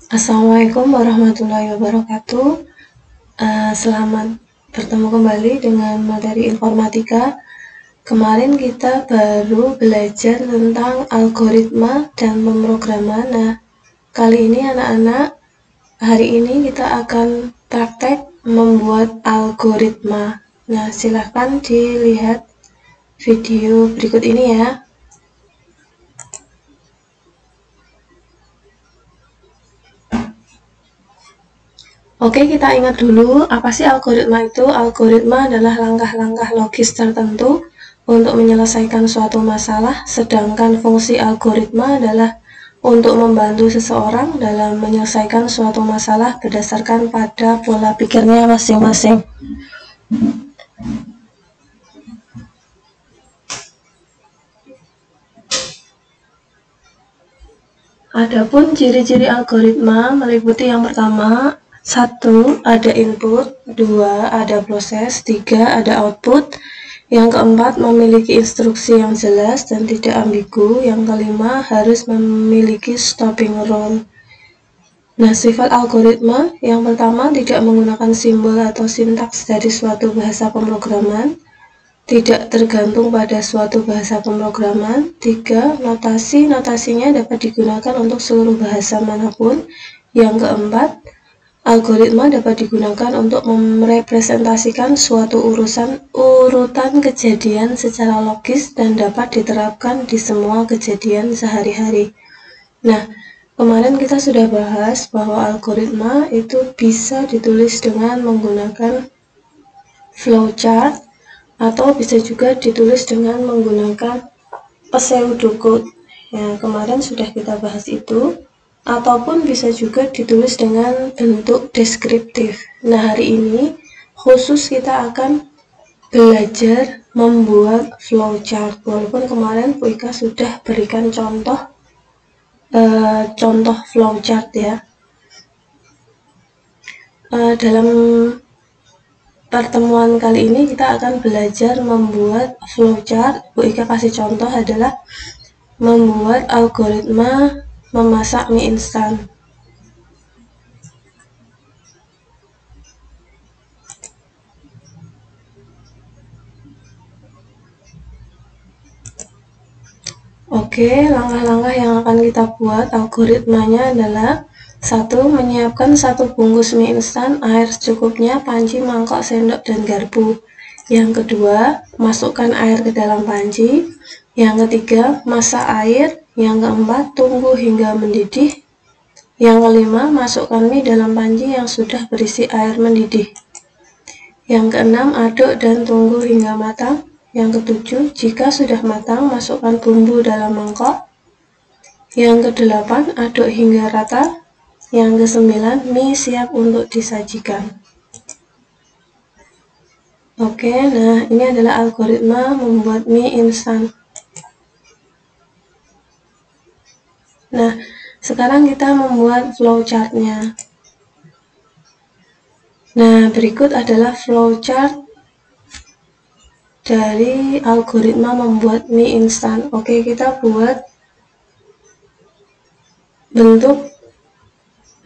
Assalamualaikum warahmatullahi wabarakatuh. Selamat bertemu kembali dengan materi informatika. Kemarin kita baru belajar tentang algoritma dan pemrograman. Nah, kali ini anak-anak, hari ini kita akan praktek membuat algoritma. Nah, silahkan dilihat video berikut ini ya. Oke, kita ingat dulu, apa sih algoritma itu? Algoritma adalah langkah-langkah logis tertentu untuk menyelesaikan suatu masalah, sedangkan fungsi algoritma adalah untuk membantu seseorang dalam menyelesaikan suatu masalah berdasarkan pada pola pikirnya masing-masing. Adapun ciri-ciri algoritma meliputi yang pertama, 1. Ada input, 2. Ada proses, 3. Ada output, yang keempat memiliki instruksi yang jelas dan tidak ambigu, yang kelima harus memiliki stopping rule. Nah, sifat algoritma yang pertama tidak menggunakan simbol atau sintaks dari suatu bahasa pemrograman, tidak tergantung pada suatu bahasa pemrograman. 3. Notasinya dapat digunakan untuk seluruh bahasa manapun. Yang keempat, algoritma dapat digunakan untuk merepresentasikan suatu urutan kejadian secara logis dan dapat diterapkan di semua kejadian sehari-hari. Nah, kemarin kita sudah bahas bahwa algoritma itu bisa ditulis dengan menggunakan flowchart atau bisa juga ditulis dengan menggunakan pseudocode. Ya, kemarin sudah kita bahas itu. Ataupun bisa juga ditulis dengan bentuk deskriptif. Nah, hari ini khusus kita akan belajar membuat flowchart. Walaupun kemarin Bu Ika sudah berikan contoh flowchart ya. Dalam pertemuan kali ini kita akan belajar membuat flowchart. Bu Ika kasih contoh adalah membuat algoritma memasak mie instan. Oke, langkah-langkah yang akan kita buat algoritmanya adalah 1. Menyiapkan 1 bungkus mie instan, air secukupnya, panci, mangkok, sendok, dan garpu. Yang kedua, masukkan air ke dalam panci. Yang ketiga, masak air. Yang keempat, tunggu hingga mendidih. Yang kelima, masukkan mie dalam panci yang sudah berisi air mendidih. Yang keenam, aduk dan tunggu hingga matang. Yang ketujuh, jika sudah matang, masukkan bumbu dalam mangkok. Yang kedelapan, aduk hingga rata. Yang kesembilan, mie siap untuk disajikan. Oke, nah ini adalah algoritma membuat mie instan. Nah, sekarang kita membuat flowchart-nya. Nah, berikut adalah flowchart dari algoritma membuat mie instan. Oke, kita buat bentuk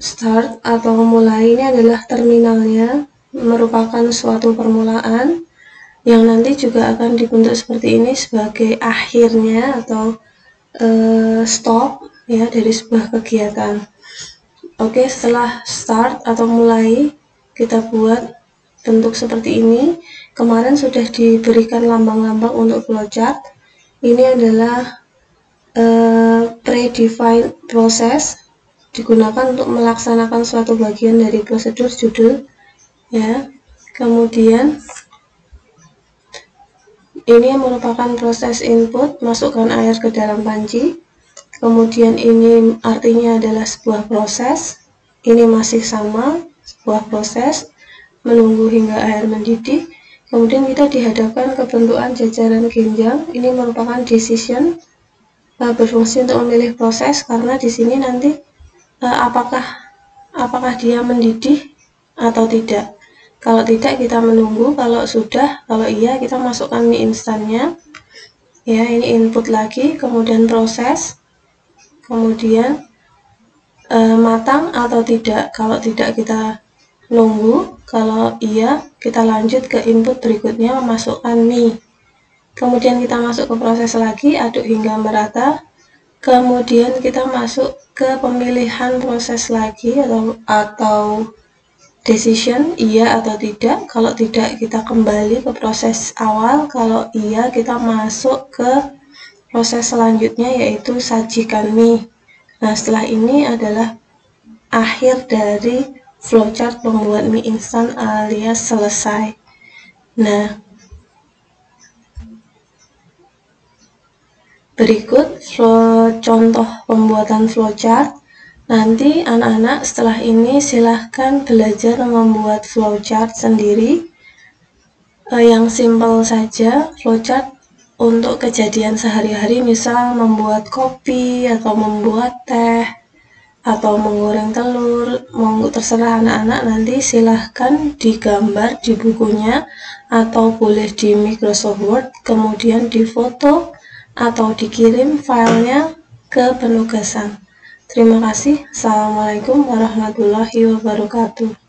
start atau mulai. Ini adalah terminalnya, merupakan suatu permulaan yang nanti juga akan dibentuk seperti ini sebagai akhirnya atau stop ya dari sebuah kegiatan. Oke, setelah start atau mulai kita buat bentuk seperti ini. Kemarin sudah diberikan lambang-lambang untuk flowchart. Ini adalah predefined process, digunakan untuk melaksanakan suatu bagian dari prosedur judul ya. Kemudian ini merupakan proses input, masukkan air ke dalam panci. Kemudian ini artinya adalah sebuah proses. Ini masih sama, sebuah proses, menunggu hingga air mendidih. Kemudian kita dihadapkan ke bentukan jajaran genjang. Ini merupakan decision, berfungsi untuk memilih proses, karena di sini nanti apakah dia mendidih atau tidak. Kalau tidak, kita menunggu. Kalau sudah, kalau iya, kita masukkan mie instannya. Ya, ini input lagi, kemudian proses, kemudian matang atau tidak. Kalau tidak kita nunggu, kalau iya kita lanjut ke input berikutnya, memasukkan mie. Kemudian kita masuk ke proses lagi, aduk hingga merata. Kemudian kita masuk ke pemilihan proses lagi atau decision, iya atau tidak. Kalau tidak kita kembali ke proses awal, kalau iya kita masuk ke proses selanjutnya yaitu sajikan mie. Nah, setelah ini adalah akhir dari flowchart membuat mie instan alias selesai. Nah, berikut contoh pembuatan flowchart. Nanti anak-anak setelah ini silahkan belajar membuat flowchart sendiri. Yang simpel saja, flowchart untuk kejadian sehari-hari, misal membuat kopi atau membuat teh atau menggoreng telur, terserah anak-anak. Nanti silahkan digambar di bukunya atau boleh di Microsoft Word, kemudian difoto atau dikirim filenya ke penugasan. Terima kasih. Assalamualaikum warahmatullahi wabarakatuh.